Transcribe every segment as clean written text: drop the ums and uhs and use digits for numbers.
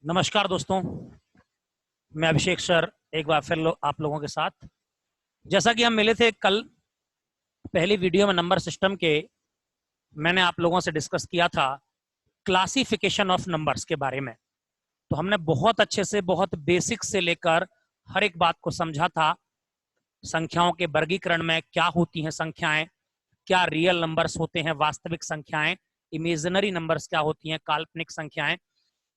नमस्कार दोस्तों, मैं अभिषेक सर एक बार फिर आप लोगों के साथ। जैसा कि हम मिले थे कल पहली वीडियो में नंबर सिस्टम के, मैंने आप लोगों से डिस्कस किया था क्लासिफिकेशन ऑफ नंबर्स के बारे में। तो हमने बहुत अच्छे से, बहुत बेसिक से लेकर हर एक बात को समझा था। संख्याओं के वर्गीकरण में क्या होती हैं संख्याएं, क्या रियल नंबर्स होते हैं, वास्तविक संख्याएं, इमेजिनरी नंबर्स क्या होती हैं, काल्पनिक संख्याएं।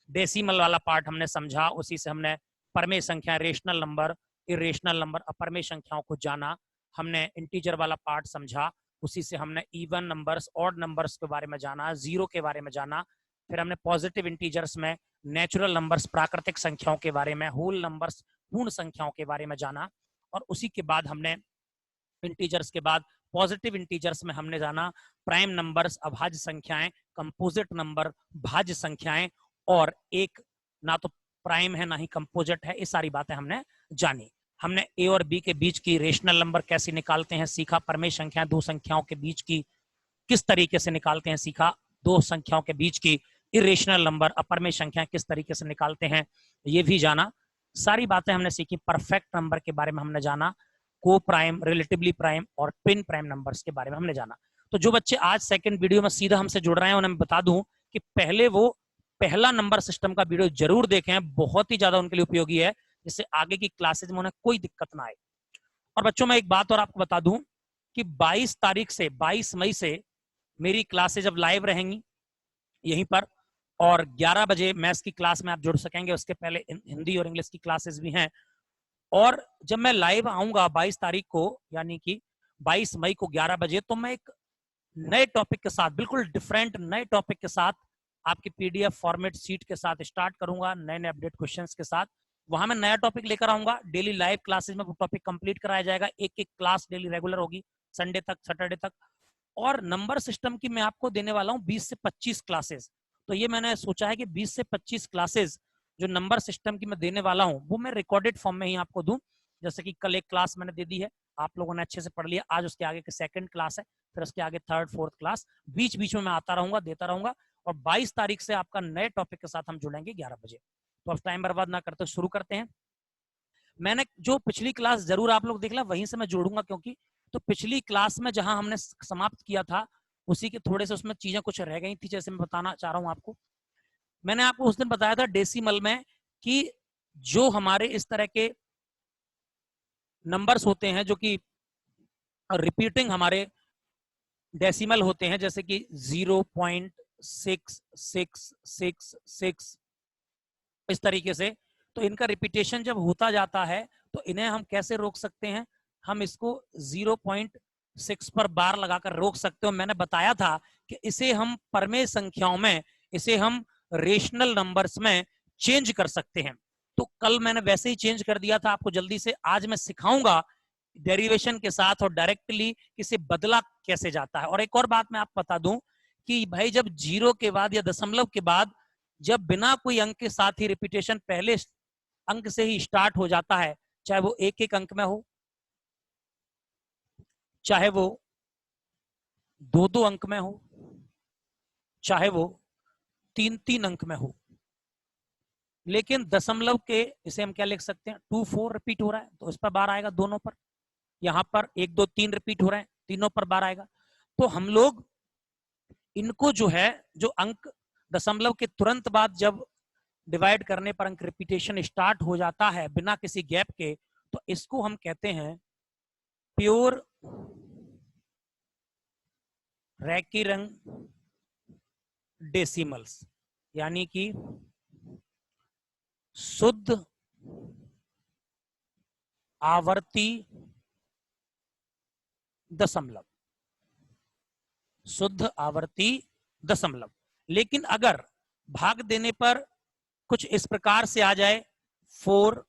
डेसिमल वाला पार्ट हमने समझा, उसी से हमने परमेय संख्या, रेशनल नंबर, इरेशनल नंबर, अपरमेय संख्याओं को जाना। हमने इंटीजर वाला पार्ट समझा, उसी से हमने इवन नंबर्स, ऑड नंबर्स के बारे में जाना, जीरो के बारे में जाना। फिर हमने पॉजिटिव इंटीजर्स में नेचुरल नंबर्स, प्राकृतिक संख्याओं के बारे में, होल नंबर्स, पूर्ण संख्याओं के बारे में जाना। और उसी के बाद हमने इंटीजर्स के बाद पॉजिटिव इंटीजर्स में हमने जाना प्राइम नंबर्स, अभाज्य संख्याएं, कंपोजिट नंबर, भाज्य संख्याएं, और एक ना तो प्राइम है ना ही कंपोजिट है। ये सारी बातें हमने जानी। हमने ए और बी के बीच की रेशनल नंबर कैसे निकालते हैं सीखा। परमेय संख्याएं दो संख्याओं के बीच की किस तरीके से निकालते हैं सीखा। दो संख्याओं के बीच की इरेशनल नंबर, अपरमेय संख्याएं किस तरीके से निकालते हैं ये भी जाना। सारी बातें हमने सीखी। परफेक्ट नंबर के बारे में हमने जाना, को प्राइम, रिलेटिवली प्राइम और ट्विन प्राइम नंबर्स के बारे में हमने जाना। तो जो बच्चे आज सेकंड वीडियो में सीधा हमसे जुड़ रहे हैं उन्हें बता दूं कि पहले वो पहला नंबर सिस्टम का वीडियो जरूर देखें, बहुत ही ज्यादा उनके लिए उपयोगी है, जिससे आगे की क्लासेज में उन्हें कोई दिक्कत ना आए। और बच्चों मैं एक बात और आपको बता दूं कि 22 तारीख से 22 मई से मेरी क्लासेज अब लाइव रहेंगी यहीं पर, और 11 बजे मैथ्स की क्लास में आप जुड़ सकेंगे। उसके पहले हिंदी और इंग्लिश की क्लासेस भी हैं। और जब मैं लाइव आऊंगा 22 तारीख को, यानी कि 22 मई को 11 बजे, तो मैं एक नए टॉपिक के साथ, बिल्कुल डिफरेंट नए टॉपिक के साथ, आपकी पीडीएफ फॉर्मेट सीट के साथ स्टार्ट करूंगा, नए नए अपडेट क्वेश्चंस के साथ। वहां मैं नया टॉपिक लेकर आऊंगा। डेली लाइव क्लासेस में वो टॉपिक कंप्लीट कराया जाएगा। एक एक क्लास डेली रेगुलर होगी, संडे तक, सैटरडे तक। और नंबर सिस्टम की मैं आपको देने वाला हूँ 20 से 25 क्लासेस। तो ये मैंने सोचा है कि 20 से 25 क्लासेस जो नंबर सिस्टम की मैं देने वाला हूँ वो मैं रिकॉर्डेड फॉर्म में ही आपको दूं। जैसे कि कल एक क्लास मैंने दे दी है, आप लोगों ने अच्छे से पढ़ लिया। आज उसके आगे के सेकंड क्लास है, फिर उसके आगे थर्ड, फोर्थ क्लास। बीच बीच में मैं आता रहूंगा, देता रहूंगा। और 22 तारीख से आपका नए टॉपिक के साथ हम जुड़ेंगे 11 बजे। तो अब टाइम बर्बाद ना करते शुरू करते हैं। मैंने जो पिछली क्लास जरूर आप लोग देख ला, वहीं से मैं जोड़ूंगा, क्योंकि तो पिछली क्लास में जहां हमने समाप्त किया था उसी के थोड़े से उसमें चीजें कुछ रह गई थी, जैसे मैं बताना चाह रहा हूं आपको। मैंने आपको उस दिन बताया था डेसिमल में कि जो हमारे इस तरह के नंबर्स होते हैं जो कि रिपीटिंग हमारे डेसिमल होते हैं, जैसे कि 0.6666 इस तरीके से, तो इनका रिपीटेशन जब होता जाता है तो इन्हें हम कैसे रोक सकते हैं। हम इसको 0.6 पर बार लगाकर रोक सकते हो। मैंने बताया था कि इसे हम परमेय संख्याओं में, इसे हम रेशनल नंबर्स में चेंज कर सकते हैं। तो कल मैंने वैसे ही चेंज कर दिया था आपको जल्दी से। आज मैं सिखाऊंगा डेरिवेशन के साथ और डायरेक्टली इसे बदला कैसे जाता है। और एक और बात मैं आपको बता दूं कि भाई जब जीरो के बाद या दशमलव के बाद जब बिना कोई अंक के साथ ही रिपीटेशन पहले अंक से ही स्टार्ट हो जाता है, चाहे वो एक एक अंक में हो, चाहे वो दो दो अंक में हो, चाहे वो तीन तीन अंक में हो, लेकिन दशमलव के इसे हम क्या लिख सकते हैं, 2 4 रिपीट हो रहा है तो इस पर बार आएगा दोनों पर। यहां पर 1 2 3 रिपीट हो रहे हैं, तीनों पर बार आएगा। तो हम लोग इनको जो है, जो अंक दशमलव के तुरंत बाद जब डिवाइड करने पर अंक रिपीटेशन स्टार्ट हो जाता है बिना किसी गैप के, तो इसको हम कहते हैं प्योर रैकिरंग डेसिमल्स, यानी कि शुद्ध आवर्ती दशमलव, शुद्ध आवर्ती दशमलव। लेकिन अगर भाग देने पर कुछ इस प्रकार से आ जाए 4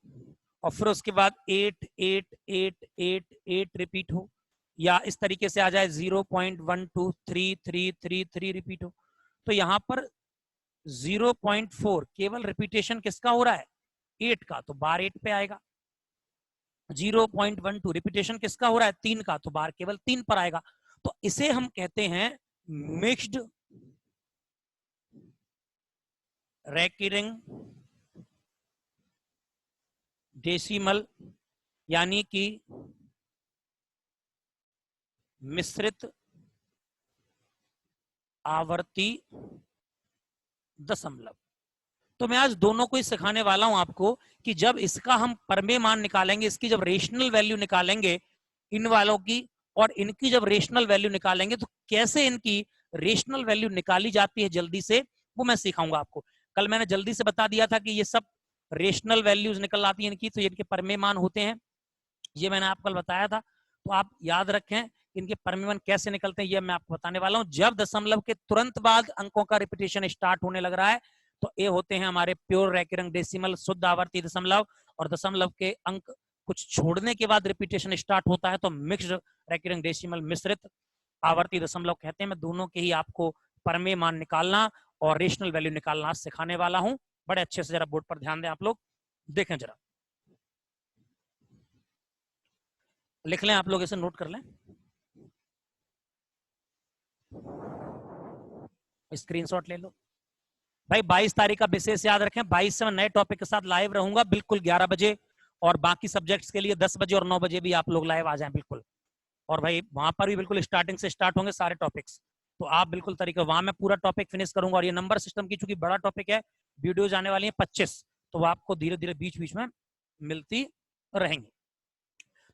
और फिर उसके बाद 8 8 8 8 8 रिपीट हो, या इस तरीके से आ जाए 0.1233333 रिपीट हो, तो यहां पर 0.4 केवल रिपीटेशन किसका हो रहा है, 8 का, तो बार 8 पे आएगा। 0.12 रिपीटेशन किसका हो रहा है, 3 का, तो बार केवल 3 पर आएगा। तो इसे हम कहते हैं मिक्स्ड रैकिरंग डेसिमल यानी कि मिश्रित आवर्ती दशमलव। तो मैं आज दोनों को ही सिखाने वाला हूं आपको कि जब इसका हम परमेय मान निकालेंगे, इसकी जब रेशनल वैल्यू निकालेंगे इन वालों की, और इनकी जब रेशनल वैल्यू निकालेंगे तो कैसे इनकी रेशनल वैल्यू निकाली जाती है जल्दी से, वो मैं सिखाऊंगा आपको। कल मैंने जल्दी से बता दिया था कि ये सब रेशनल वैल्यूज निकल आती है इनकी, तो इनके परमेय मान होते हैं, ये मैंने आपको कल बताया था। तो आप याद रखें इनके परमेय मान कैसे निकलते हैं, ये मैं आपको बताने वाला हूं। जब दशमलव के तुरंत बाद अंकों का रिपीटेशन स्टार्ट होने लग रहा है तो ये होते हैं हमारे प्योर रेकरिंग डेसिमल, शुद्ध आवर्ती दशमलव। और दशमलव के अंक कुछ छोड़ने के बाद रिपीटेशन स्टार्ट होता है तो मिक्स्ड रेकरिंग डेसिमल, मिश्रित आवर्ती दशमलव कहते हैं। मैं दोनों के ही आपको परमेय मान निकालना और रेशनल वैल्यू निकालना सिखाने वाला हूं। बड़े अच्छे से जरा बोर्ड पर ध्यान दें आप लोग, देखें जरा, लिख लें आप लोग, इसे नोट कर लें, स्क्रीनशॉट ले लो भाई। 22 तारीख का विशेष याद रखें, 22 से मैं नए टॉपिक के साथ लाइव रहूंगा बिल्कुल 11 बजे, और बाकी सब्जेक्ट्स के लिए 10 बजे और 9 बजे भी आप लोग लाइव आ जाएं बिल्कुल। और भाई वहां पर भी बिल्कुल स्टार्टिंग से स्टार्ट होंगे सारे टॉपिक्स, तो आप बिल्कुल तरीके, वहां मैं पूरा टॉपिक फिनिश करूंगा। और ये नंबर सिस्टम की चूंकि बड़ा टॉपिक है, वीडियोज आने वाली है 25, तो वो आपको धीरे धीरे बीच बीच में मिलती रहेंगी।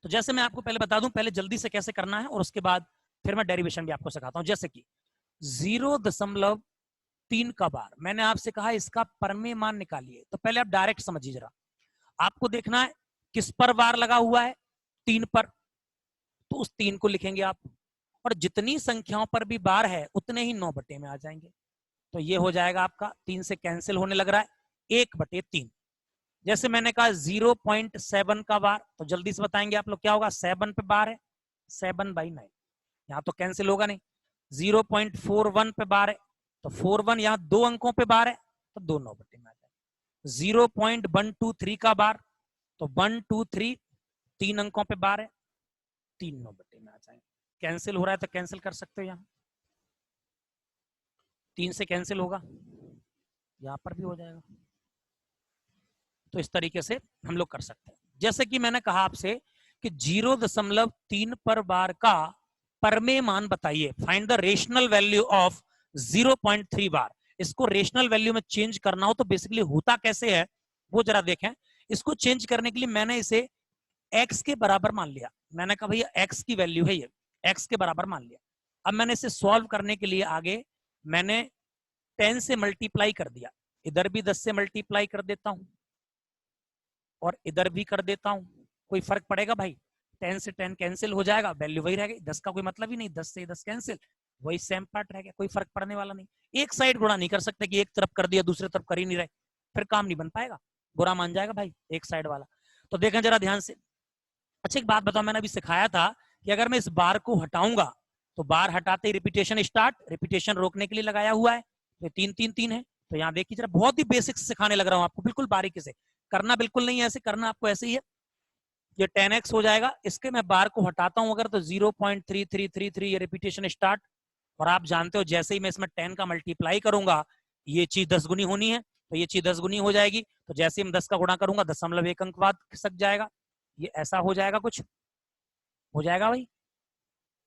तो जैसे मैं आपको पहले बता दूं पहले जल्दी से कैसे करना है, और उसके बाद फिर मैं डेरिवेशन भी आपको सिखाता हूं। जैसे कि 0.3 का बार, मैंने आपसे कहा इसका परमेय मान निकालिए, तो पहले आप डायरेक्ट समझिए जरा। आपको देखना है किस पर बार लगा हुआ है, 3 पर, तो उस 3 को लिखेंगे आप, और जितनी संख्याओं पर भी बार है उतने ही 9 बटे में आ जाएंगे। तो ये हो जाएगा आपका 3 से कैंसिल होने लग रहा है, 1/3। जैसे मैंने कहा 0.7 का बार, तो जल्दी से बताएंगे आप लोग क्या होगा, 7 पे बार है, 7/9, यहाँ तो कैंसिल होगा नहीं। 0.41 पे बार है, तो 41 यहाँ 2 अंकों पे बार है, तो 2 9 बटे में आ जाएगा। 0.123 का बार, तो 123 3 अंकों पे बार है, 3 9 बटे में आ जाएगा। कैंसिल हो रहा है तो कैंसिल कर सकते हो, यहाँ 3 से कैंसिल होगा, यहाँ पर भी हो जाएगा। तो इस तरीके से हम लोग कर सकते हैं। जैसे कि मैंने कहा आपसे कि 0.3 पर बार का परमेय मान बताइए, find the rational value of 0.3 बार। इसको रेशनल वैल्यू में चेंज करना हो तो बेसिकली होता कैसे है वो जरा देखें। इसको चेंज करने के लिए मैंने इसे x के बराबर मान लिया, मैंने कहा भैया x की वैल्यू है ये, x के बराबर मान लिया। अब मैंने इसे सॉल्व करने के लिए आगे मैंने 10 से मल्टीप्लाई कर दिया, इधर भी 10 से मल्टीप्लाई कर देता हूं और इधर भी कर देता हूं, कोई फर्क पड़ेगा भाई? 10 से 10 कैंसिल हो जाएगा, वैल्यू वही रहेगी, 10 का कोई मतलब ही नहीं, 10 से 10 कैंसिल, वही सेम पार्ट रह गया, कोई फर्क पड़ने वाला नहीं। एक साइड गुणा नहीं कर सकते कि एक तरफ कर दिया दूसरी तरफ कर ही नहीं रहे, फिर काम नहीं बन पाएगा, बुरा मान जाएगा भाई एक साइड वाला। तो देखें जरा ध्यान से। अच्छा एक बात बताओ, मैंने अभी सिखाया था कि अगर मैं इस बार को हटाऊंगा तो बार हटाते ही रिपीटेशन स्टार्ट, रिपीटेशन रोकने के लिए लगाया हुआ है, तो 3 3 3 है। तो यहाँ देखिए जरा, बहुत ही बेसिक सिखाने लग रहा हूँ आपको, बिल्कुल बारीकी से करना, बिल्कुल नहीं ऐसे करना, आपको ऐसे ही है। ये 10x हो जाएगा, इसके मैं बार को हटाता हूं अगर तो 0.3333 ये रिपीटेशन स्टार्ट। और आप जानते हो जैसे ही मैं इसमें 10 का मल्टीप्लाई करूंगा ये चीज 10 गुनी होनी है, तो ये चीज 10 गुनी हो जाएगी। तो जैसे ही मैं 10 का गुणा करूंगा 0.1 अंक बाद खिसक जाएगा, ये ऐसा हो जाएगा, कुछ हो जाएगा भाई।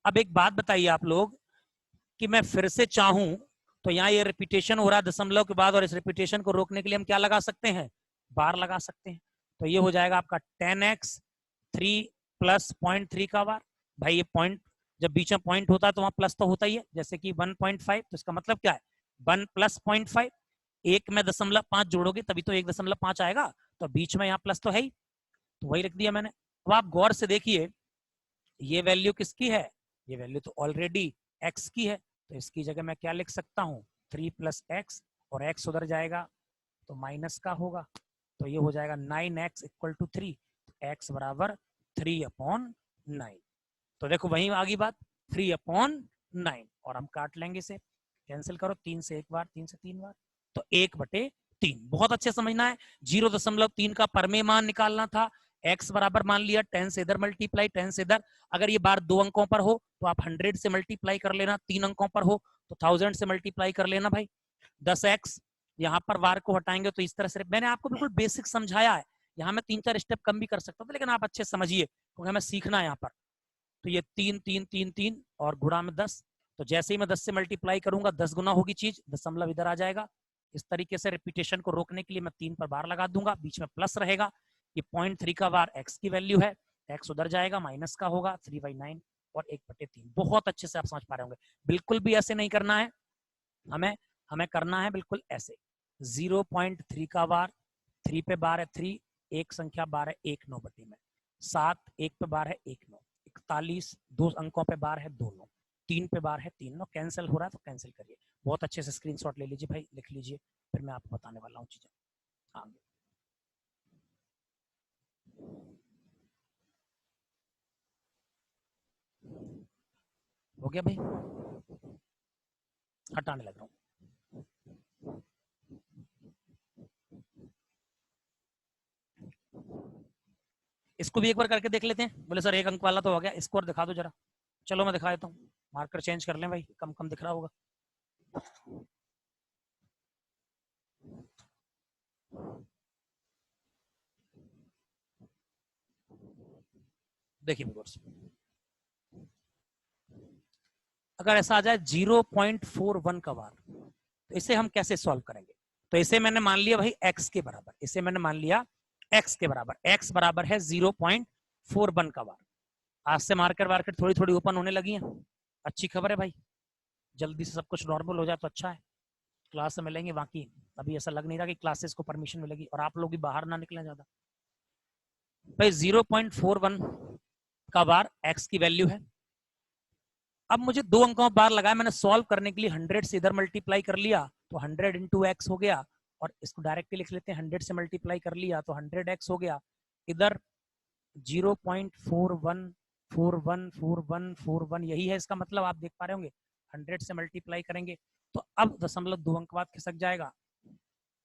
अब एक बात बताइए आप लोग कि मैं फिर से चाहूं तो यहाँ ये रिपीटेशन हो रहा है दशमलव के बाद, और इस रिपीटेशन को रोकने के लिए हम क्या लगा सकते हैं, बार लगा सकते हैं। तो ये हो जाएगा आपका 10x 3 प्लस 0.3 का बार। भाई ये पॉइंट जब बीच में पॉइंट होता है तो वहां प्लस तो होता ही है, जैसे कि 1.5, तो इसका मतलब क्या है 1 प्लस 0.5, एक में 0.5 जोड़ोगे तभी तो 1.5 आएगा, तो बीच में यहाँ प्लस तो है ही, तो वही लिख दिया मैंने। अब आप गौर से देखिए ये वैल्यू किसकी है, ये वैल्यू तो ऑलरेडी x की है, तो इसकी जगह मैं क्या लिख सकता हूँ 3 प्लस x, और x उधर जाएगा तो माइनस का होगा, तो ये हो जाएगा 9x इक्वल टू 3, x बराबर 3/9। तो देखो वहीं आ गई बात, 3/9, और हम काट लेंगे इसे, कैंसिल करो, 3 से एक बार, 3 से 3 बार, तो 1/3। बहुत अच्छे समझना है, 0.3 का परमेय मान निकालना था, x बराबर मान लिया 10 से इधर मल्टीप्लाई 10 से इधर, अगर ये बार 2 अंकों पर हो तो आप 100 से मल्टीप्लाई कर लेना, 3 अंकों पर हो तो 1000 से मल्टीप्लाई कर लेना भाई। 10x यहाँ पर बार को हटाएंगे तो इस तरह से, मैंने आपको बिल्कुल बेसिक समझाया है, यहाँ मैं 3-4 स्टेप कम भी कर सकता था, लेकिन आप अच्छे समझिए क्योंकि हमें सीखना है यहाँ पर। तो ये 3 3 3 3 और गुणा में 10, तो जैसे ही मैं 10 से मल्टीप्लाई करूंगा 10 गुना होगी चीज, दशमलव इधर आ जाएगा। इस तरीके से रिपीटेशन को रोकने के लिए मैं 3 पर बार लगा दूंगा, बीच में प्लस रहेगा। ये 0.3 का बार x की वैल्यू है, x उधर जाएगा, माइनस का होगा 3/9 और 1/3। बहुत अच्छे से आप समझ पा रहे होंगे। बिल्कुल भी ऐसे नहीं करना है, हमें करना है बिल्कुल ऐसे। 0.3 का बार, 3 पे बार है 3, एक संख्या बार है 1 9 बटे में, 7 1 पे बार है 1 9, 41 2 अंकों पे बार है 2 9, 3 पे बार है 3 9, कैंसिल हो रहा है तो कैंसिल करिए। बहुत अच्छे से स्क्रीनशॉट ले लीजिए भाई, लिख लीजिए, फिर मैं आपको बताने वाला हूँ चीजें आगे। हो गया भाई, हटाने लग रहा हूँ। इसको भी एक बार करके देख लेते हैं। बोले सर 1 अंक वाला तो हो गया, इसको और दिखा दो जरा। चलो मैं दिखा देता हूँ, मार्कर चेंज कर लें भाई, कम कम दिख रहा होगा। देखिए अगर ऐसा आ जाए 0.41 का बार, तो इसे हम कैसे सॉल्व करेंगे? तो इसे मैंने मान लिया भाई x के बराबर, इसे मैंने मान लिया x के बराबर, x बराबर है 0.41 का बार। आज से मार्केट वार्केट थोड़ी थोड़ी ओपन होने लगी है, अच्छी खबर है भाई, जल्दी से सब कुछ नॉर्मल हो जाए तो अच्छा है। क्लास से मिलेंगे, बाकी अभी ऐसा लग नहीं रहा कि क्लासेस को परमिशन मिलेगी, और आप लोग भी बाहर ना निकलें ज्यादा। भाई 0.41 का बार x की वैल्यू है। अब मुझे 2 अंकों बार लगाया, मैंने सॉल्व करने के लिए 100 से इधर मल्टीप्लाई कर लिया तो 100 इंटू एक्स हो गया, और इसको डायरेक्टली लिख लेते हैं, 100 से मल्टीप्लाई कर लिया तो 100x हो गया। इधर 0.41414141, यही है इसका मतलब, आप देख पा रहे होंगे। 100 से मल्टीप्लाई करेंगे तो अब दशमलव 2 अंक बाद खिसक जाएगा।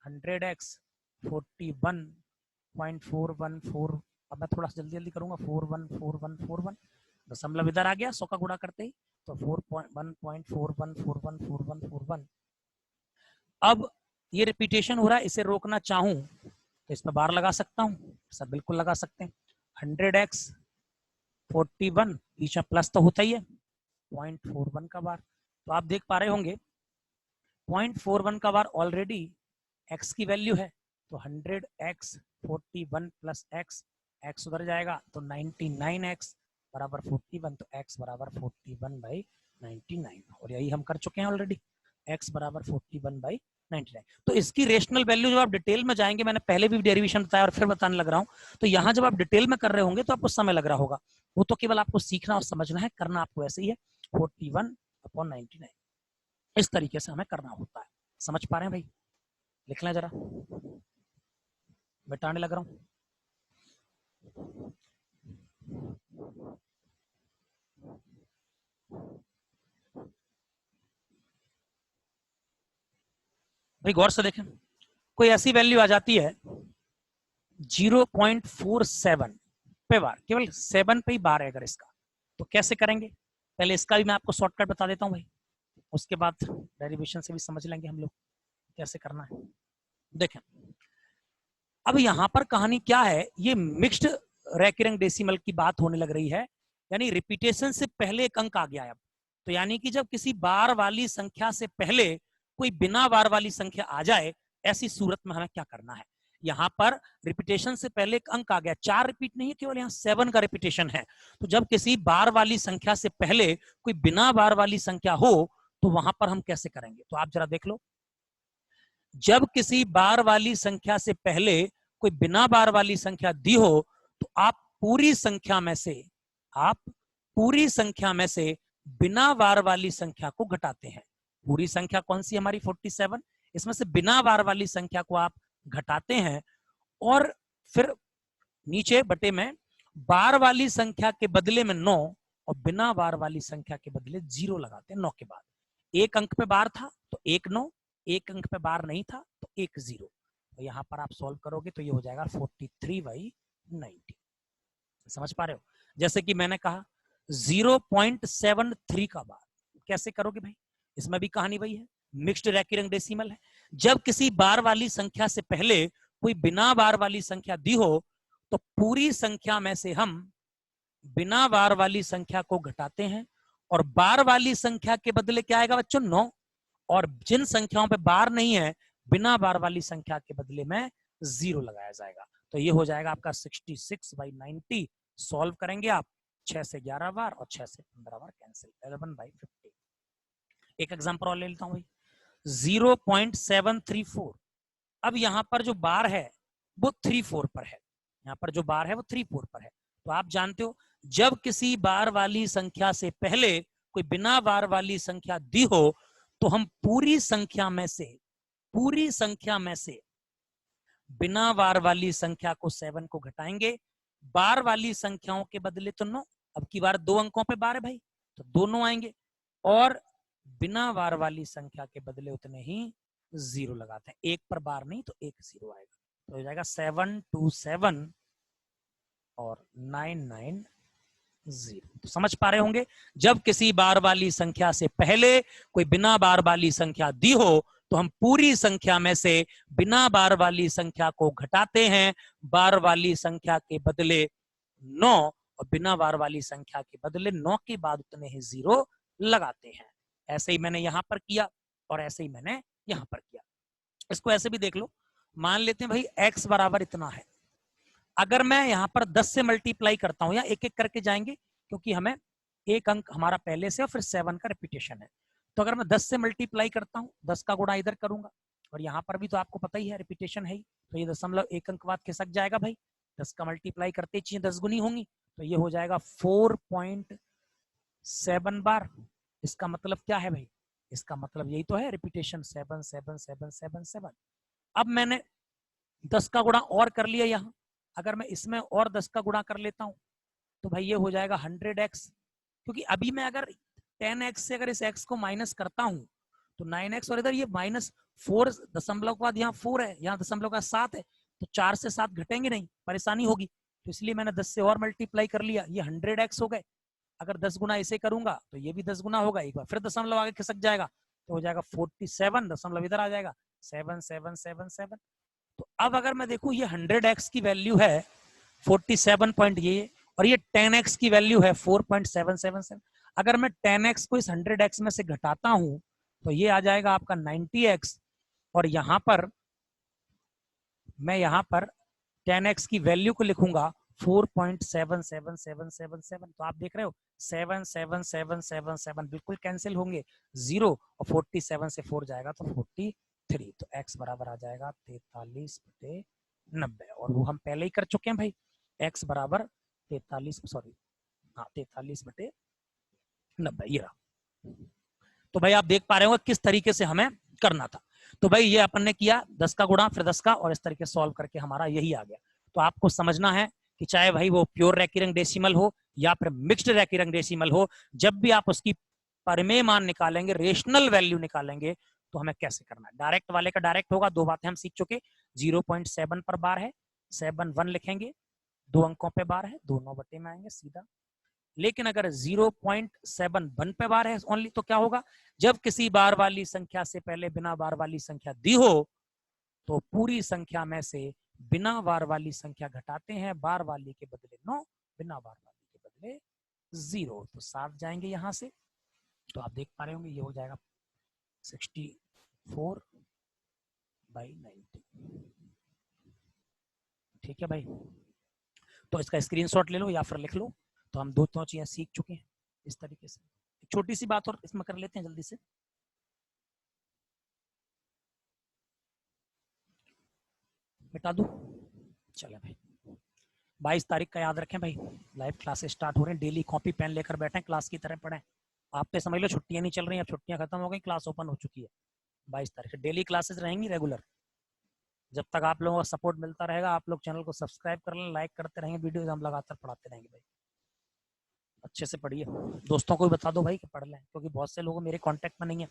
100x 41.414, अब मैं थोड़ा सा जल्दी जल्दी करूंगा, 414141, दशमलव इधर आ गया 100 का गुणा करते ही, तो 4.1.41414141। अब ये रिपीटेशन हो रहा है, इसे रोकना चाहूं तो इसमें बार लगा सकता हूं, सब बिल्कुल लगा सकते हैं। 100x 41, बीच में प्लस तो होता ही है, 0.41 का बार, तो आप देख पा रहे होंगे 0.41 का बार ऑलरेडी x की वैल्यू है, तो 100x 41 प्लस x, x उधर जाएगा तो 99x बराबर 41, तो x बराबर 41/99, और यही हम कर चुके हैं ऑलरेडी, x बराबर 41/99। तो इसकी रेशनल वैल्यू जब आप डिटेल में जाएंगे, मैंने पहले भी डेरिवेशन बताया और फिर बताने लग रहा हूं, तो यहाँ जब आप डिटेल में कर रहे होंगे तो आपको समय लग रहा होगा, वो तो केवल आपको सीखना और समझना है, करना आपको ऐसे ही है, 41/99 इस तरीके से हमें करना होता है। समझ पा रहे हैं भाई? लिख लें जरा, मिटाने लग रहा हूं। भाई गौर से देखें, कोई ऐसी वैल्यू आ जाती है 0.47 पे बार, केवल 7 पे ही बार है अगर इसका, तो कैसे करेंगे? पहले इसका भी मैं आपको शॉर्टकट बता देता हूँ भाई, उसके बाद डेरिवेशन से भी समझ लेंगे हम लोग कैसे करना है। देखें अब यहाँ पर कहानी क्या है, ये मिक्स्ड रेकरिंग डेसिमल की बात होने लग रही है, यानी रिपीटेशन से पहले एक अंक आ गया है अब, तो यानी कि जब किसी बार वाली संख्या से पहले कोई बिना बार वाली संख्या आ जाए, ऐसी सूरत में हमें क्या करना है? यहाँ पर रिपीटेशन से पहले एक अंक आ गया, 4 रिपीट नहीं है, केवल यहाँ 7 का रिपीटेशन है। तो जब किसी बार वाली संख्या से पहले कोई बिना बार वाली संख्या हो, तो वहां पर हम कैसे करेंगे? तो आप जरा देख लो, जब किसी बार वाली संख्या से पहले कोई बिना बार वाली संख्या दी हो, तो आप पूरी संख्या में से बिना बार वाली संख्या को घटाते हैं। पूरी संख्या कौन सी हमारी 47, इसमें से बिना बार वाली संख्या को आप घटाते हैं, और फिर नीचे बटे में बार वाली संख्या के बदले में 9 और बिना बार वाली संख्या के बदले 0 लगाते हैं। 9 के बाद एक अंक पे बार था तो 1 9, एक अंक पे बार नहीं था तो 1 0, तो यहां पर आप सॉल्व करोगे तो ये हो जाएगा 43/90। समझ पा रहे हो? जैसे कि मैंने कहा 0.73 का बार कैसे करोगे भाई? इसमें भी कहानी वही है, मिक्स्ड रेकरिंग डेसिमल है। जब किसी बार वाली संख्या से पहले कोई बिना बार वाली संख्या दी हो तो पूरी संख्या में से हम बिना बार वाली संख्या को घटाते हैं और बार वाली संख्या के बदले क्या आएगा बच्चों 9, और जिन संख्याओं पे बार नहीं है बिना बार वाली संख्या के बदले में 0 लगाया जाएगा। तो ये हो जाएगा आपका 66/90। सॉल्व करेंगे आप 6 से 11 बार और 6 से 15 बार कैंसिल, 11/50। एक एग्जांपल और ले लेता हूं भाई, 0.734। अब यहां पर जो बार है वो 34 पर है, यहाँ पर जो बार है वो 34 पर है। तो आप जानते हो जब किसी बार वाली संख्या से पहले कोई बिना बार वाली संख्या दी हो तो हम पूरी संख्या में से बिना बार वाली संख्या को 7 को घटाएंगे, बार वाली संख्याओं के बदले तो 9, अब की बार 2 अंकों पे बार है भाई तो 2 9 आएंगे, और बिना बार वाली संख्या के बदले उतने ही 0 लगाते हैं, एक पर बार नहीं तो एक 0 आएगा। तो हो जाएगा 727 और 990। तो समझ पा रहे होंगे, जब किसी बार वाली संख्या से पहले कोई बिना बार वाली संख्या दी हो तो हम पूरी संख्या में से बिना बार वाली संख्या को घटाते हैं, बार वाली संख्या के बदले 9 और बिना बार वाली संख्या के बदले 9 के बाद उतने ही 0 लगाते हैं। ऐसे ही मैंने यहां पर किया और ऐसे ही मैंने यहां पर किया। इसको ऐसे भी देख लो, मान लेते हैं भाई x बराबर इतना है, अगर मैं यहां पर 10 से मल्टीप्लाई करता हूं, या एक एक करके जाएंगे क्योंकि हमें एक अंक हमारा पहले से और फिर 7 का रिपीटेशन है, तो अगर मैं 10 से मल्टीप्लाई करता हूं, 10 का गुणा इधर करूंगा और यहाँ पर भी तो आपको पता ही है रिपीटेशन है ही, तो ये 0.1 अंक बाद खिसक जाएगा भाई, 10 का मल्टीप्लाई करते ही चीजें 10 गुनी होंगी, तो ये हो जाएगा 4.7 बार। इसका मतलब क्या है भाई, इसका मतलब यही तो है रिपीटेशन 7 7 7 7 7। अब मैंने 10 का गुणा और कर लिया यहाँ, अगर मैं इसमें और 10 का गुणा कर लेता हूं तो भाई ये हो जाएगा 100x, क्योंकि अभी मैं अगर 10x से अगर इस x को माइनस करता हूं तो 9x, और इधर ये -4 दशमलव के बाद यहाँ 4 है, यहाँ दशमलव का 7 है, तो 4 से 7 घटेंगे नहीं, परेशानी होगी, तो इसलिए मैंने 10 से और मल्टीप्लाई कर लिया, ये 100x हो गए। अगर 10 गुना इसे करूंगा तो ये भी 10 गुना होगा, एक बार फिर दशमलव आगे खिसक जाएगा, तो हो जाएगा 47, दशमलव इधर आ जाएगा 7 7 7 7। तो अब अगर मैं देखूं ये 100x की वैल्यू है 47 पॉइंट ये, और ये 10x की वैल्यू है 4.777। अगर मैं 10x को इस 100x में से घटाता हूं तो ये आ जाएगा आपका 90x, और यहां पर मैं यहां पर 10x की वैल्यू को लिखूंगा 4.77777। तो आप देख रहे हो 7 7 7 7 7 बिल्कुल कैंसिल होंगे, 0 और 47 से 4 जाएगा तो 43, तो x बराबर आ जाएगा 43/90, और वो हम पहले ही कर चुके हैं भाई, x बराबर 43/90 ये रहा। तो भाई आप देख पा रहे हो किस तरीके से हमें करना था। तो भाई ये अपन ने किया 10 का गुणा फिर 10 का, और इस तरीके से सॉल्व करके हमारा यही आ गया। तो आपको समझना है कि चाहे भाई वो प्योर रेकरिंग डेसिमल हो या फिर मिक्स्ड रेकरिंग डेसिमल हो, जब भी आप उसकी परिमेय मान निकालेंगे, रेशनल वैल्यू निकालेंगे, तो हमें कैसे करना है। डायरेक्ट वाले का डायरेक्ट होगा, 2 बातें हम सीख चुके, 0.7 पर बार है, 7 1 लिखेंगे, 2 अंकों पे बार है, 2 9 बटे में आएंगे सीधा। लेकिन अगर 0.71 पे बार है ओनली, तो क्या होगा, जब किसी बार वाली संख्या से पहले बिना बार वाली संख्या दी हो तो पूरी संख्या में से बिना बार वाली संख्या घटाते हैं, बार वाली के बदले 9, बिना बार वाली के बदले 0, तो 7 जाएंगे यहां से। तो आप देख पा रहे होंगे ये हो जाएगा 64/90। ठीक है भाई, तो इसका स्क्रीनशॉट ले लो या फिर लिख लो। तो हम 2 चीजें सीख चुके हैं इस तरीके से। एक छोटी सी बात और इसमें कर लेते हैं जल्दी से, मिटा दूं, चले भाई। 22 तारीख का याद रखें भाई, लाइव क्लासेस स्टार्ट हो रहे हैं, डेली कॉपी पेन लेकर बैठे क्लास की तरह पढ़ें। आप पे समझ लो छुट्टियां नहीं चल रही, अब छुट्टियां खत्म हो गई, क्लास ओपन हो चुकी है। 22 तारीख डेली क्लासेस रहेंगी रेगुलर। जब तक आप लोगों का सपोर्ट मिलता रहेगा, आप लोग चैनल को सब्सक्राइब कर लें, लाइक करते रहेंगे, वीडियोस हम लगातार पढ़ाते रहेंगे भाई। अच्छे से पढ़िए, दोस्तों को भी बता दो भाई कि पढ़ लें, क्योंकि बहुत से लोग मेरे कांटेक्ट में नहीं है,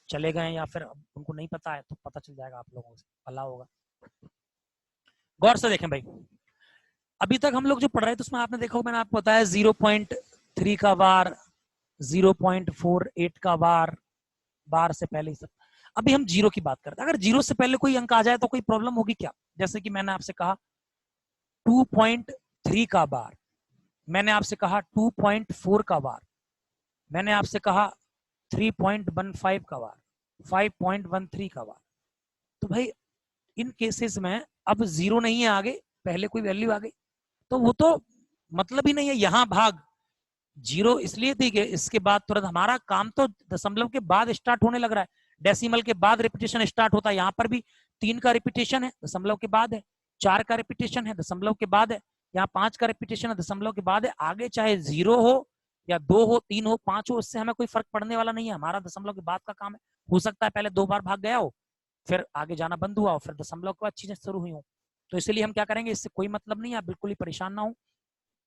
चले गए या फिर उनको नहीं पता है, तो पता चल जाएगा आप लोगों से, भला होगा। गौर से देखें भाई, अभी तक हम लोग जो पढ़ रहे थे उसमें आपने देखा, मैंने आपको बताया 0.3 का बार, 0.48 का बार, बार से पहले ही सब। अभी हम जीरो की बात करते हैं, अगर जीरो से पहले कोई अंक आ जाए तो कोई प्रॉब्लम होगी क्या? जैसे कि मैंने आपसे कहा 2.3 का बार, मैंने आपसे कहा 2.4 का बार, मैंने आपसे कहा 3.15 का बार, 5.13 का बार। तो भाई इन केसेस में अब जीरो नहीं है आगे, पहले कोई वैल्यू आ गई तो वो तो मतलब ही नहीं है। यहां भाग जीरो इसलिए थी कि इसके बाद तुरंत हमारा काम तो दशमलव के बाद स्टार्ट होने लग रहा है, डेसिमल के बाद रिपीटेशन स्टार्ट होता है। यहाँ पर भी 3 का रिपीटेशन है, दशमलव के बाद है, 4 का रिपीटेशन है, दशमलव के बाद है, यहाँ 5 का रिपीटेशन है, दशमलव के बाद है। आगे चाहे 0 हो या 2 हो, 3 हो, 5 हो, इससे हमें कोई फर्क पड़ने वाला नहीं है, हमारा दशमलव के बाद का काम है। हो सकता है पहले 2 बार भाग गया हो, फिर आगे जाना बंद हुआ हो, फिर दशमलव के बाद चीजें शुरू हुई हो। तो इसलिए हम क्या करेंगे, इससे कोई मतलब नहीं है, आप बिल्कुल ही परेशान ना हो।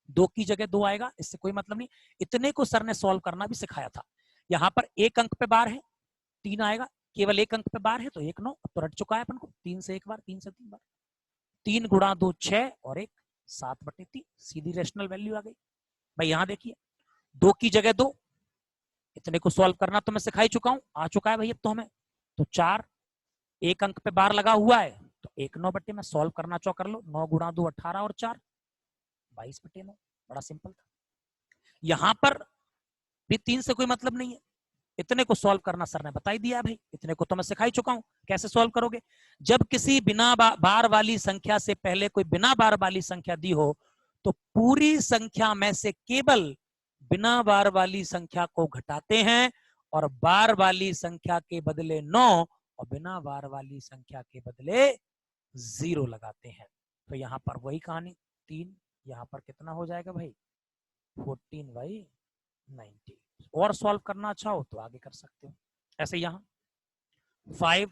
2 की जगह 2 आएगा, इससे कोई मतलब नहीं। इतने को सर ने सॉल्व करना भी सिखाया था। यहाँ पर 1 अंक पे बार है, 3 आएगा, केवल 1 अंक पे बार है तो 1 9, अब तो रट चुका है अपन को, 3 से 1 बार, 3 से 3 बार, 3 गुणा 2 6 और 1 7/3, सीधी रेशनल वैल्यू आ गई। भाई यहाँ देखिए 2 की जगह 2, इतने को सॉल्व करना तो मैं सिखा ही चुका हूं, आ चुका है भाई अब तो हमें। तो 4, 1 अंक पे बार लगा हुआ है तो 1 9 में सॉल्व करना चाहो कर लो, 9 गुणा 2 18 और 4 22/9, बड़ा सिंपल था। यहां पर भी 3 से कोई मतलब नहीं है, इतने को सॉल्व करना सर ने बता ही दिया भाई, इतने को तो मैं सिखा ही चुका हूं कैसे सॉल्व करोगे। जब किसी बिना बार वाली संख्या से पहले कोई बिना बार वाली संख्या दी हो तो पूरी संख्या में से केवल बिना बार वाली संख्या को घटाते हैं और बार वाली संख्या के बदले 9 और बिना बार वाली संख्या के बदले 0 लगाते हैं। तो यहां पर वही कहानी, 3, यहां पर कितना हो जाएगा भाई 14/90। और सॉल्व करना अच्छा हो तो आगे कर सकते हो। ऐसे यहां 5,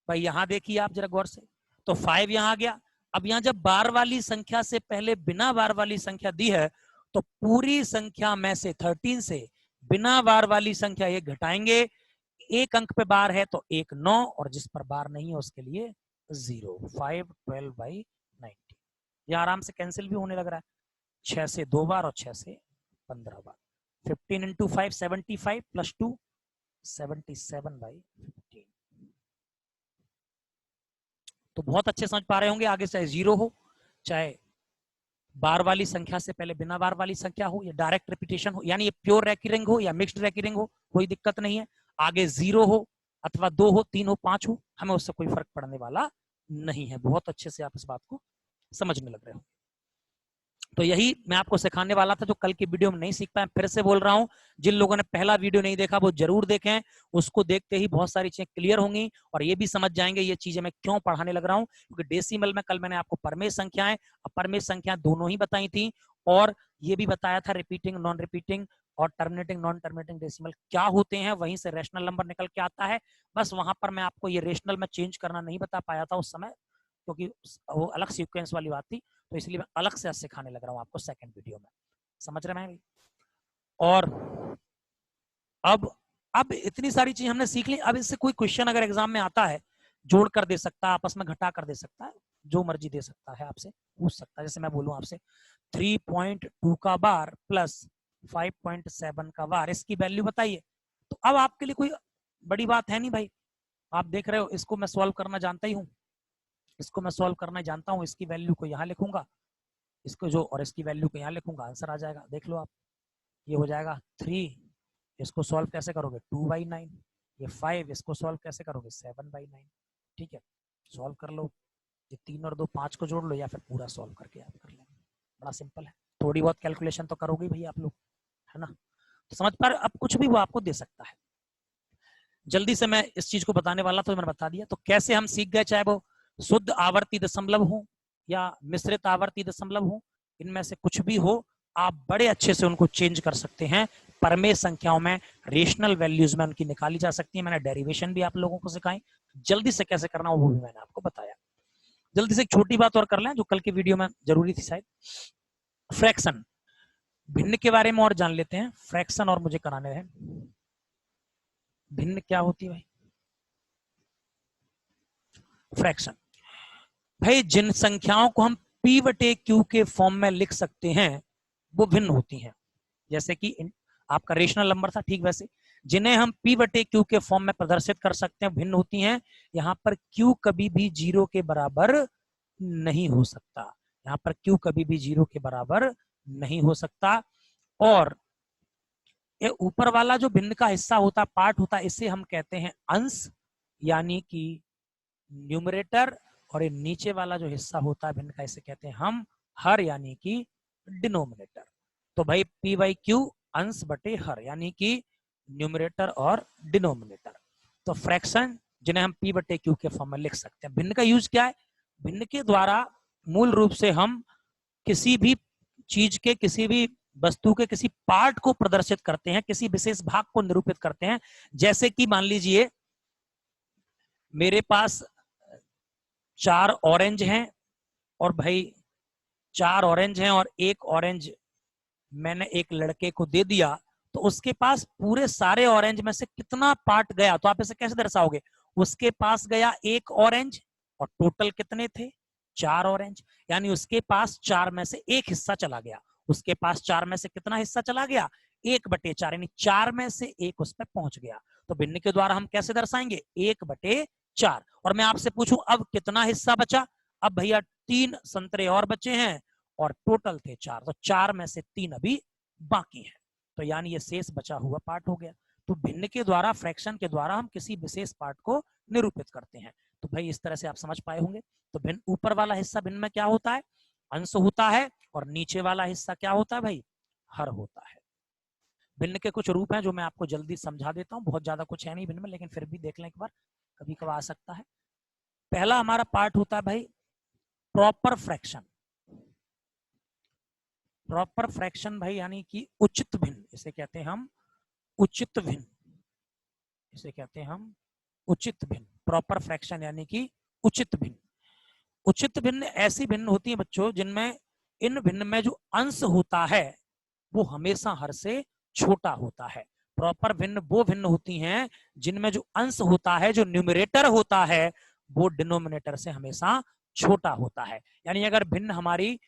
भाई यहां देखिए आप जरा गौर से, तो 5 यहां आ गया। अब यहां जब बार वाली संख्या से पहले बिना बार वाली संख्या दी है तो पूरी संख्या में से 13 से बिना बार वाली संख्या ये घटाएंगे, 1 अंक पे बार है तो 1 9 और जिस पर बार नहीं है उसके लिए 0, 5 12/90। ये आराम से कैंसिल भी होने लग रहा है, 6 से 2 बार और 6 से 15 बार। 15 into 5 75 plus 2 77/15। तो बहुत अच्छे समझ पा रहे होंगे, आगे चाहे 0 हो, चाहे बार वाली संख्या से पहले बिना बार वाली संख्या हो, या डायरेक्ट रिपीटेशन हो, यानी ये प्योर रैकिंग हो या मिक्स्ड रैकिंग हो, कोई दिक्कत नहीं है। आगे 0 हो अथवा 2 हो, 3 हो, 5 हो, हमें उससे कोई फर्क पड़ने वाला नहीं है। बहुत अच्छे से आप इस बात को समझने लग रहे हो। तो यही मैं आपको सिखाने वाला था जो कल की वीडियो में नहीं सीख पाए। फिर से बोल रहा हूं, जिन लोगों ने पहला वीडियो नहीं देखा वो जरूर देखें, उसको देखते ही बहुत सारी चीजें क्लियर होंगी और ये भी समझ जाएंगे ये चीजें मैं क्यों पढ़ाने लग रहा हूं। क्योंकि डेसिमल में कल मैंने आपको परमेय संख्याएं, अपरमेय संख्या दोनों ही बताई थी और ये भी बताया था रिपीटिंग, नॉन रिपीटिंग और टर्मिनेटिंग, नॉन टर्मिनेटिंग डेसिमल क्या होते हैं, वहीं से रेशनल नंबर निकल के आता है। बस वहां पर मैं आपको ये रेशनल में चेंज करना नहीं बता पाया था उस समय, क्योंकि वो अलग सीक्वेंस वाली बात थी, तो इसलिए मैं अलग से सिखाने लग रहा हूं आपको सेकंड वीडियो में। समझ रहे हैं? और अब इतनी सारी चीज हमने सीख ली, अब इससे कोई क्वेश्चन अगर एग्जाम में आता है, जोड़ कर दे सकता है, आपस में घटा कर दे सकता है, जो मर्जी दे सकता है, आपसे पूछ सकता है। जैसे मैं बोलूं आपसे 3.2 का बार प्लस 5.7 का बार, इसकी वैल्यू बताइए। तो अब आपके लिए कोई बड़ी बात है नहीं भाई, आप देख रहे हो इसको मैं सॉल्व करना जानता ही हूँ, इसको मैं सॉल्व करना जानता हूँ, इसकी वैल्यू को यहाँ लिखूंगा, इसको जो और इसकी वैल्यू को यहाँ लिखूंगा, आंसर आ जाएगा। देख लो आप, ये हो जाएगा 3, इसको सॉल्व कैसे करोगे 2/9, ये 5, इसको सॉल्व कैसे करोगे 7/9। ठीक है, सॉल्व कर लो, ये 3 और 2 5 को जोड़ लो या फिर पूरा सॉल्व करके आप कर लेंगे, बड़ा सिंपल है। थोड़ी बहुत कैलकुलेशन तो करोगे भाई आप लोग, है ना? तो समझ पा रहे, अब कुछ भी वो आपको दे सकता है। जल्दी से मैं इस चीज को बताने वाला तो मैंने बता दिया। तो कैसे हम सीख गए, चाहे वो शुद्ध आवर्ती दशमलव हो या मिश्रित आवर्ती दशमलव हो, इनमें से कुछ भी हो, आप बड़े अच्छे से उनको चेंज कर सकते हैं। परमेय संख्याओं में रेशनल वैल्यूज में उनकी निकाली जा सकती है। मैंने डेरिवेशन भी आप लोगों को सिखाई, जल्दी से कैसे करना वो भी मैंने आपको बताया। जल्दी से एक छोटी बात और कर लें जो कल की वीडियो में जरूरी थी शायद, फ्रैक्शन, भिन्न के बारे में और जान लेते हैं। फ्रैक्शन और मुझे कराने हैं, भिन्न क्या होती है भाई? फ्रैक्शन भाई जिन संख्याओं को हम P/Q के फॉर्म में लिख सकते हैं वो भिन्न होती हैं। जैसे कि आपका रेशनल नंबर था, ठीक वैसे जिन्हें हम p बटे क्यू के फॉर्म में प्रदर्शित कर सकते हैं भिन्न होती हैं। यहाँ पर q कभी भी 0 के बराबर नहीं हो सकता, यहाँ पर q कभी भी 0 के बराबर नहीं हो सकता। और ये ऊपर वाला जो भिन्न का हिस्सा होता, पार्ट होता, इसे हम कहते हैं अंश यानी कि न्यूमरेटर, और ये नीचे वाला जो हिस्सा होता है भिन्न का, इसे कहते हैं हम हर यानी कि डिनोमिनेटर। तो भाई p बाई क्यू अंश बटे हर यानी कि न्यूमरेटर और डिनोमिनेटर। तो फ्रैक्शन जिन्हें हम p बटे क्यू के फॉर्म में लिख सकते हैं। भिन्न का यूज क्या है? भिन्न के द्वारा मूल रूप से हम किसी भी चीज के, किसी भी वस्तु के किसी पार्ट को प्रदर्शित करते हैं, किसी विशेष भाग को निरूपित करते हैं। जैसे कि मान लीजिए मेरे पास 4 ऑरेंज हैं, और भाई 4 ऑरेंज हैं और एक ऑरेंज मैंने एक लड़के को दे दिया, तो उसके पास पूरे सारे ऑरेंज में से कितना पार्ट गया, तो आप इसे कैसे दर्शाओगे? उसके पास गया एक ऑरेंज, और टोटल कितने थे? 4 ऑरेंज, यानी उसके पास 4 में से एक हिस्सा चला गया। उसके पास 4 में से कितना हिस्सा चला गया? 1/4, यानी 4 में से एक उस पर पहुंच गया। तो भिन्न के द्वारा हम कैसे दर्शाएंगे? 1/4। और मैं आपसे पूछूं अब कितना हिस्सा बचा? अब भैया 3 संतरे और बचे हैं, और टोटल थे 4, तो 4 में से 3 अभी बाकी है, तो यानी ये शेष बचा हुआ पार्ट हो गया। तो भिन्न के द्वारा, फ्रैक्शन के द्वारा हम किसी विशेष पार्ट को निरूपित करते हैं। तो भाई इस तरह से आप समझ पाए होंगे। तो भिन्न, ऊपर वाला हिस्सा भिन्न में क्या होता है? अंश होता है, और नीचे वाला हिस्सा क्या होता है भाई? हर होता है। भिन्न के कुछ रूप हैं जो मैं आपको जल्दी समझा देता हूँ, बहुत ज्यादा कुछ है नहीं भिन्न में, लेकिन फिर भी देख लें एक बार, कभी कभार आ सकता है। पहला हमारा पार्ट होता है भाई प्रॉपर फ्रैक्शन। प्रॉपर फ्रैक्शन भाई यानी कि उचित भिन्न, इसे कहते हैं हम उचित भिन्न, इसे कहते हैं हम उचित भिन्न। प्रॉपर फ्रैक्शन यानी कि उचित भिन्न। उचित भिन्न ऐसी भिन्न होती है बच्चों जिनमें, इन भिन्न में जो अंश होता है वो हमेशा हर से छोटा होता है। प्रॉपर भिन्न वो भिन्न होती हैं जिनमें जो अंश होता है, जो न्यूमरेटर होता है, वो डिनोमिनेटर से हमेशा छोटा होता है। यानी अगर भिन्न हमारी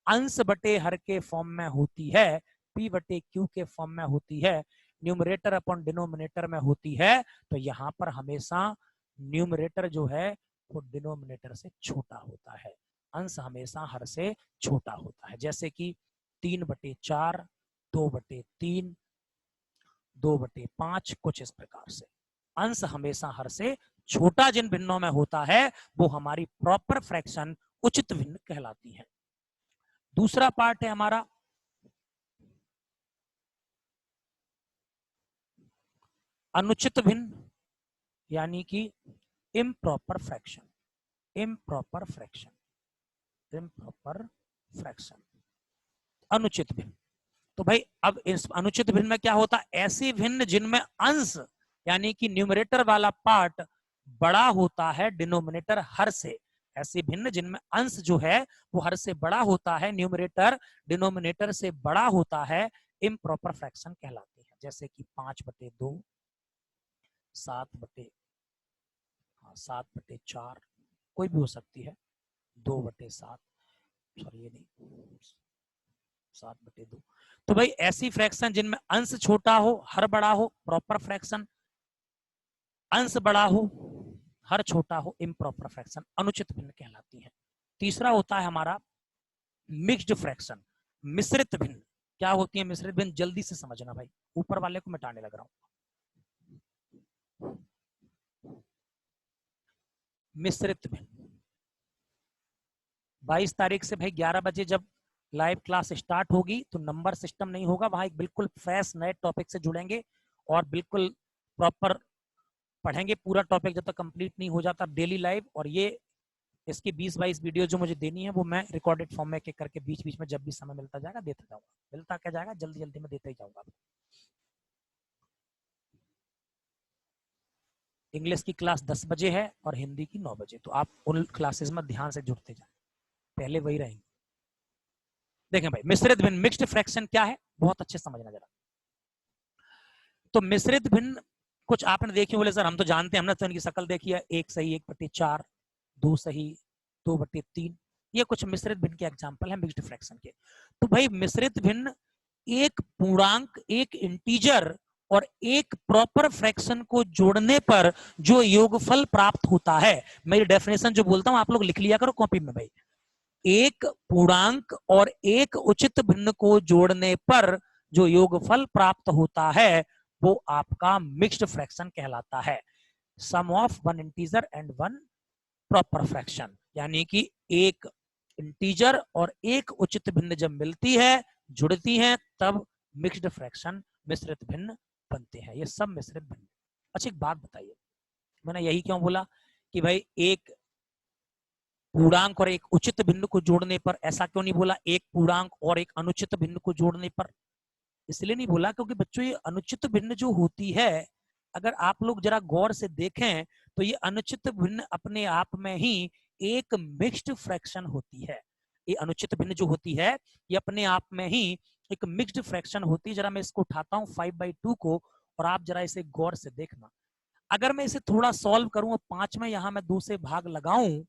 अंश बटे हर के फॉर्म में होती है, p बटे q के फॉर्म में होती है, न्यूमरेटर अपॉन डिनोमिनेटर में होती है, तो यहाँ पर हमेशा न्यूमरेटर जो है वो डिनोमिनेटर से छोटा होता है, अंश हमेशा हर से छोटा होता है। जैसे कि 3/4, 2/3, 2/5, कुछ इस प्रकार से अंश हमेशा हर से छोटा जिन भिन्नों में होता है वो हमारी प्रॉपर फ्रैक्शन उचित भिन्न कहलाती है। दूसरा पार्ट है हमारा अनुचित भिन्न यानी कि improper fraction. Improper fraction, improper fraction, अनुचित भिन्न। तो भाई अब इस अनुचित भिन्न में क्या होता है? ऐसी भिन्न जिनमें अंश यानी कि न्यूमरेटर वाला पार्ट बड़ा होता है डिनोमिनेटर हर से। ऐसी भिन्न जिनमें अंश जो है वो हर से बड़ा होता है, न्यूमरेटर डिनोमिनेटर से बड़ा होता है, इम्प्रॉपर फ्रैक्शन कहलाती है। जैसे कि 5/2, 7/4, कोई भी हो सकती है, 2/7, सॉरी ये नहीं, 7/2। तो भाई ऐसी फ्रैक्शन जिनमें अंश छोटा हो, हर बड़ा हो, प्रॉपर फ्रैक्शन। अंश बड़ा हो, हर छोटा हो, इम्प्रॉपर फ्रैक्शन, अनुचित भिन्न कहलाती है। तीसरा होता है हमारा मिक्स्ड फ्रैक्शन, मिश्रित भिन्न। क्या होती है मिश्रित भिन्न? जल्दी से समझना भाई, ऊपर वाले को मिटाने लग रहा हूं। मिश्रित भिन्न 22 तारीख से भाई 11 बजे जब लाइव क्लास स्टार्ट होगी तो नंबर सिस्टम नहीं होगा, वहां एक बिल्कुल फ्रेश नए टॉपिक से जुड़ेंगे और बिल्कुल प्रॉपर पढ़ेंगे पूरा टॉपिक जब तक कंप्लीट नहीं हो जाता डेली लाइव। और ये इसकी 20-22 वीडियो जो मुझे देनी है वो मैं रिकॉर्डेड फॉर्म में एक करके बीच बीच में जब भी समय मिलता जाएगा देता जाऊंगा, मिलता क्या जाएगा जल्दी जल्दी में देते ही जाऊंगा। इंग्लिश की क्लास 10 बजे है और हिंदी की 9 बजे, तो आप उन क्लासेस में ध्यान से जुड़ते जाए, पहले वही रहेंगे। देखें भाई मिश्रित भिन्न, मिक्स्ड फ्रैक्शन क्या है, बहुत अच्छे समझना जरा। तो मिश्रित भिन्न कुछ आपने देखी, बोले सर हम तो जानते हैं, हमने तो इनकी शक्ल देखी है, 1 सही 1/4, 2 सही 2/3, ये कुछ मिश्रित भिन्न के एग्जांपल है मिक्स्ड फ्रैक्शन के। तो भाई मिश्रित भिन्न एक पूर्णांक, एक इंटीजर और एक प्रॉपर फ्रैक्शन को जोड़ने पर जो योगफल प्राप्त होता है, मेरी डेफिनेशन जो बोलता हूं आप लोग लिख लिया करो कॉपी में भाई। एक पूर्णांक और एक उचित भिन्न को जोड़ने पर जो योगफल प्राप्त होता है वो आपका मिक्स्ड फ्रैक्शन कहलाता है। Sum of one integer and one proper fraction, यानी कि एक इंटीजर और एक उचित भिन्न जब मिलती है, जुड़ती हैं, तब मिक्स्ड फ्रैक्शन, मिश्रित भिन्न बनते हैं। ये सब मिश्रित भिन्न। अच्छा एक बात बताइए, मैंने यही क्यों बोला कि भाई एक पूर्णांक और एक उचित भिन्न को जोड़ने पर, ऐसा क्यों नहीं बोला एक पूर्णांक और एक अनुचित भिन्न को जोड़ने पर? इसलिए नहीं बोला क्योंकि बच्चों ये अनुचित भिन्न जो होती है, अगर आप लोग जरा गौर से देखें तो ये अनुचित भिन्न अपने आप में ही एक मिक्स्ड फ्रैक्शन होती है। ये अनुचित भिन्न जो होती है ये अपने आप में ही एक मिक्स्ड फ्रैक्शन होती है। जरा मैं इसको उठाता हूँ 5/2 को, और आप जरा इसे गौर से देखना। अगर मैं इसे थोड़ा सॉल्व करूं, 5 में यहां मैं 2 से भाग लगाऊं,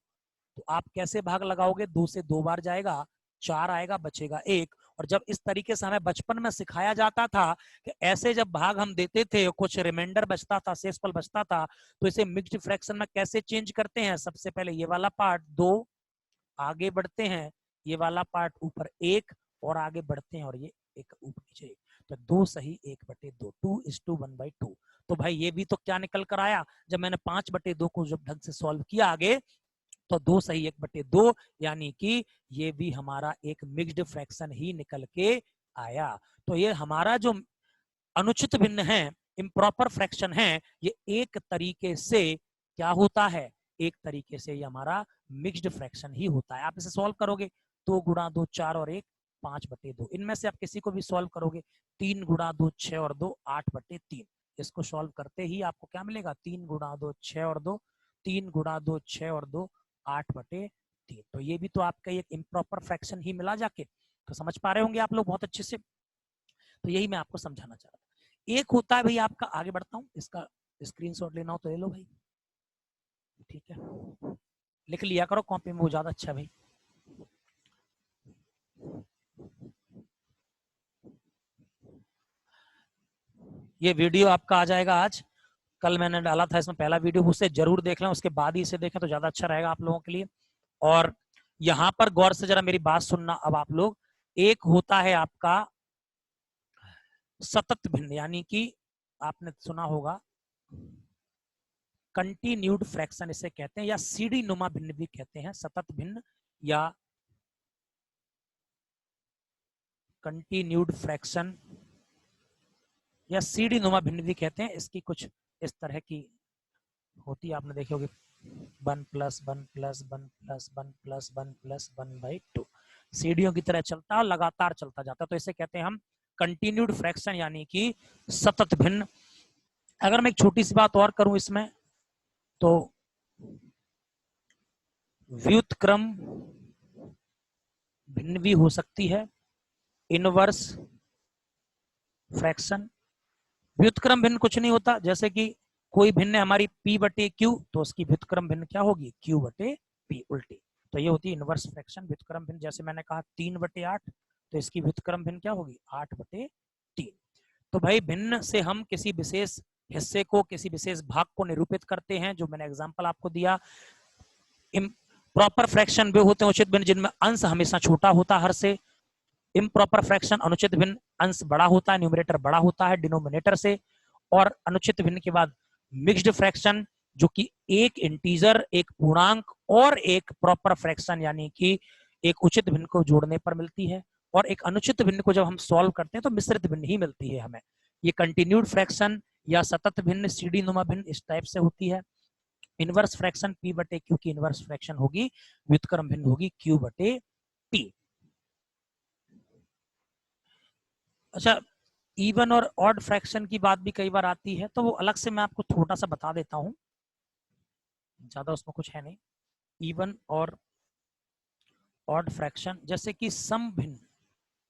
तो आप कैसे भाग लगाओगे? 2 से 2 बार जाएगा, 4 आएगा, बचेगा 1। और जब इस तरीके से हमें बचपन में सिखाया जाता था कि ऐसे जब भाग हम देते थे कुछ रिमाइंडर बचता था, शेषफल बचता था, तो इसे मिक्स्ड फ्रैक्शन में कैसे चेंज करते हैं? सबसे पहले ये वाला पार्ट 2, आगे बढ़ते हैं, ये वाला पार्ट ऊपर 1 और आगे बढ़ते हैं, और ये एक ऊपर नीचे 1, तो 2 सही 1/2, 2:1/2। तो भाई ये भी तो क्या निकल कर आया? जब मैंने 5/2 को जब ढंग से सॉल्व किया आगे, तो 2 सही 1/2, यानी कि ये भी हमारा एक मिक्स्ड फ्रैक्शन ही निकल के आया। तो ये हमारा जो अनुचित भिन्न है, इम्प्रॉपर फ्रैक्शन है, ये एक तरीके से क्या होता है? एक तरीके से ये हमारा मिक्स्ड फ्रैक्शन ही होता है। आप इसे सॉल्व करोगे, 2 गुणा 2 4 और 1 5/2। इनमें से आप किसी को भी सॉल्व करोगे, 3 गुणा 2 6 और 2 8/3। इसको सॉल्व करते ही आपको क्या मिलेगा? 3 गुणा 2 6 और 2, 3 गुणा 2 6 और 2 8/3। तो ये भी तो आपका एक इम्प्रॉपर फ्रैक्शन ही मिला जाके। तो समझ पा रहे होंगे आप लोग बहुत अच्छे से। तो यही मैं आपको समझाना चाह रहा था। एक होता है भाई आपका, आगे बढ़ता हूँ, इसका स्क्रीनशॉट लेना हो तो ले लो भाई, ठीक है, लिख लिया करो कॉपी में, वो ज्यादा अच्छा है भाई। ये वीडियो आपका आ जाएगा आज, कल मैंने डाला था इसमें पहला वीडियो, उसे जरूर देख लें, उसके बाद ही इसे देखें तो ज्यादा अच्छा रहेगा आप लोगों के लिए। और यहां पर गौर से जरा मेरी बात सुनना अब आप लोग। एक होता है आपका सतत भिन्न, यानी कि आपने सुना होगा कंटिन्यूड फ्रैक्शन इसे कहते हैं, या सीढ़ी नुमा भिन्न भी कहते हैं, सतत भिन्न या कंटिन्यूड फ्रैक्शन या सीढ़ी नुमा भिन्न भी कहते हैं। इसकी कुछ इस तरह की होती है, आपने देखी होगी, 1 + 1 + 1 + 1 + 1 + 1/2, सीढ़ियों की तरह चलता है, लगातार चलता जाता है, तो इसे कहते हैं हम कंटिन्यूड फ्रैक्शन, यानी कि सतत भिन्न। अगर मैं एक छोटी सी बात और करूं इसमें, तो व्युत्क्रम भिन्न भी हो सकती है, इनवर्स फ्रैक्शन। व्युत्क्रम भिन्न कुछ नहीं होता, जैसे कि कोई भिन्न है हमारी p/q, तो उसकी व्युत्क्रम भिन्न क्या होगी? q/p, उल्टी। तो ये होती है इनवर्स फ्रैक्शन, व्युत्क्रम भिन्न। जैसे मैंने कहा 3/8, तो इसकी व्युत्क्रम भिन्न क्या होगी? 8/3। तो भाई भिन्न से हम किसी विशेष हिस्से को, किसी विशेष भाग को निरूपित करते हैं, जो मैंने एग्जांपल आपको दिया। प्रॉपर फ्रैक्शन वे होते हैं उचित भिन्न जिनमें अंश हमेशा छोटा होता है हर से। इम्प्रॉपर फ्रैक्शन अनुचित भिन्न, अंश बड़ा होता है, न्यूमरेटर बड़ा होता है डिनोमिनेटर से। और अनुचित भिन्न के बाद मिक्स्ड फ्रैक्शन, जो कि एक इंटीजर, एक पूर्णांक और एक प्रॉपर फ्रैक्शन यानी कि एक उचित भिन्न को जोड़ने पर मिलती है। और एक अनुचित भिन्न को जब हम सॉल्व करते हैं तो मिश्रित भिन्न ही मिलती है हमें। ये कंटिन्यूड फ्रैक्शन या सतत भिन्न, सीढ़ी नुमा भिन्न इस टाइप से होती है। इनवर्स फ्रैक्शन p/q की इनवर्स फ्रैक्शन होगी, व्युत्क्रम भिन्न होगी q/p। अच्छा, इवन और ऑड फ्रैक्शन की बात भी कई बार आती है, तो वो अलग से मैं आपको थोड़ा सा बता देता हूं, ज्यादा उसमें कुछ है नहीं। इवन और ऑड फ्रैक्शन, जैसे कि सम भिन्न,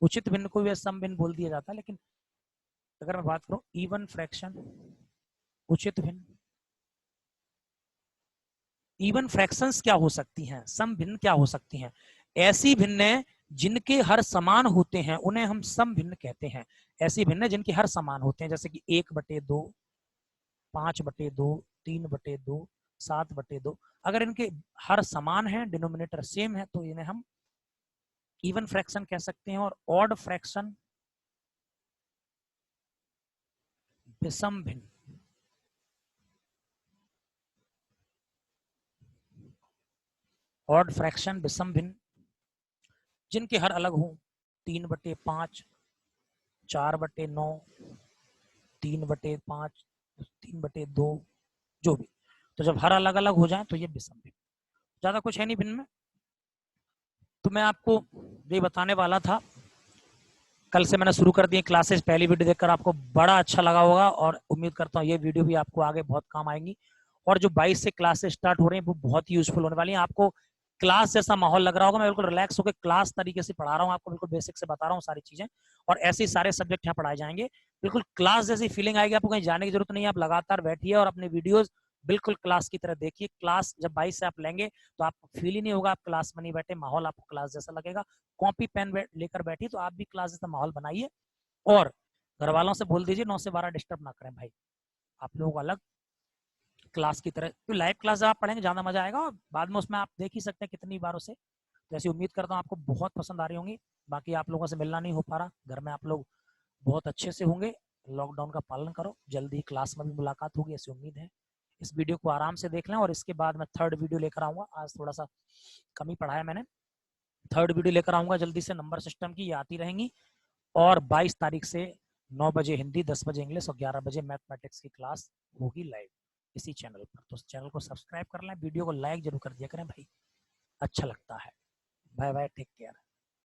उचित भिन्न को भी सम भिन्न बोल दिया जाता है, लेकिन अगर मैं बात करूं इवन फ्रैक्शन, उचित भिन्न, इवन फ्रैक्शंस क्या हो सकती हैं, सम भिन्न क्या हो सकती हैं? ऐसी भिन्न जिनके हर समान होते हैं उन्हें हम सम भिन्न कहते हैं। ऐसी भिन्न जिनके हर समान होते हैं, जैसे कि 1/2, 5/2, 3/2, 7/2। अगर इनके हर समान है, डिनोमिनेटर सेम है, तो इन्हें हम इवन फ्रैक्शन कह सकते हैं। और ऑड फ्रैक्शन विषम भिन्न, ऑड फ्रैक्शन विषम भिन्न जिनके हर अलग हो, 3/5, 4/9, 3/5, 3/2, जो भी। तो जब हर अलग अलग हो जाए तो ये विषम भिन्न। ज्यादा कुछ है नहीं भिन्न में। तो मैं आपको ये बताने वाला था, कल से मैंने शुरू कर दी क्लासेस। पहली वीडियो देखकर आपको बड़ा अच्छा लगा होगा और उम्मीद करता हूँ ये वीडियो भी आपको आगे बहुत काम आएंगी। और जो 22 से क्लासेस स्टार्ट हो रही हैं वो बहुत ही यूजफुल होने वाली हैं। आपको क्लास जैसा माहौल लग रहा होगा, मैं बिल्कुल रिलैक्स होकर क्लास तरीके से पढ़ा रहा हूँ आपको, बिल्कुल बेसिक से बता रहा हूँ सारी चीजें। और ऐसे सारे सब्जेक्ट यहाँ पढ़ाए जाएंगे, बिल्कुल क्लास जैसी फीलिंग आएगी। आपको कहीं जाने की जरूरत नहीं है, आप लगातार बैठिए और अपने वीडियोज बिल्कुल क्लास की तरह देखिए। क्लास जब 22 से आप लेंगे तो आपको फील ही नहीं होगा आप क्लास में नहीं बैठे, माहौल आपको क्लास जैसा लगेगा। कॉपी पेन लेकर बैठिए तो आप भी क्लास जैसा माहौल बनाइए। और घर वालों से बोल दीजिए 9 से 12 डिस्टर्ब ना करें भाई, आप लोगों को अलग क्लास की तरह। तो लाइव क्लास जब आप पढ़ेंगे ज्यादा मजा आएगा, और बाद में उसमें आप देख ही सकते हैं कितनी बारों से। तो ऐसी उम्मीद करता हूँ आपको बहुत पसंद आ रही होंगी। बाकी आप लोगों से मिलना नहीं हो पा रहा, घर में आप लोग बहुत अच्छे से होंगे। लॉकडाउन का पालन करो, जल्दी क्लास में भी मुलाकात होगी ऐसी उम्मीद है। इस वीडियो को आराम से देख लें और इसके बाद मैं थर्ड वीडियो लेकर आऊंगा। आज थोड़ा सा कम ही पढ़ाया मैंने, थर्ड वीडियो लेकर आऊंगा जल्दी से। नंबर सिस्टम की ये आती रहेंगी। और 22 तारीख से 9 बजे हिंदी, 10 बजे इंग्लिश और 11 बजे मैथमेटिक्स की क्लास होगी लाइव इसी चैनल पर। तो चैनल को सब्सक्राइब कर लें, वीडियो को लाइक जरूर कर दिया करें भाई, अच्छा लगता है। Bye bye, take care.